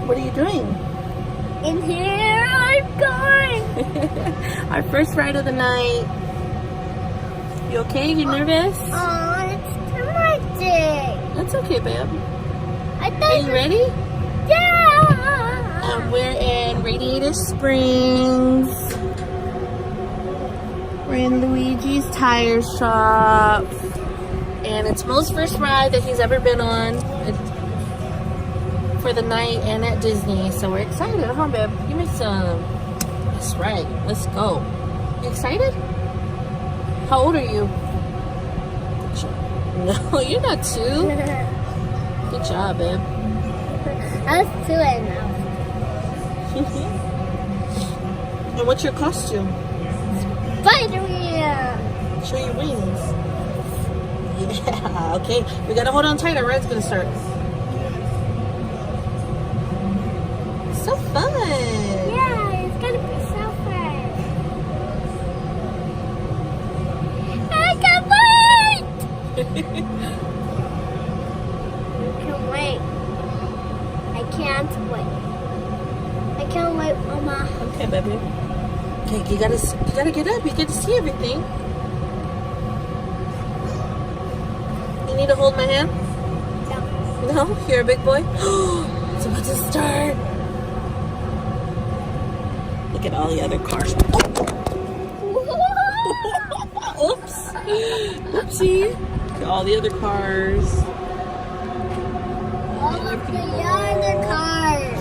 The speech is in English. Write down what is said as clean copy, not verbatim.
What are you doing? And here I'm going. Our first ride of the night. You okay? You nervous? Oh, it's my day. That's okay, babe. I Are thought you ready? Yeah. We're in Radiator Springs. We're in Luigi's Tire Shop. And it's Mo's first ride that he's ever been on for the night and at Disney. So we're excited, huh, babe? Give me some. That's right. Let's go. You excited? How old are you? No, you're not 2. Good job, babe. I was 2 right now. And what's your costume? Spider-Man. Show your wings. Yeah, okay. We gotta hold on tight. Our ride's gonna start. So fun. Yeah, it's gonna be so fun. I can't wait. I can't wait. I can't wait, Mama. Okay, baby. Okay, you gotta get up. You get to see everything. You need to hold my hand? No. No? You're a big boy? It's about to start. Look at all the other cars. Oops. Oopsie. Look at all the other cars. All of the other cars.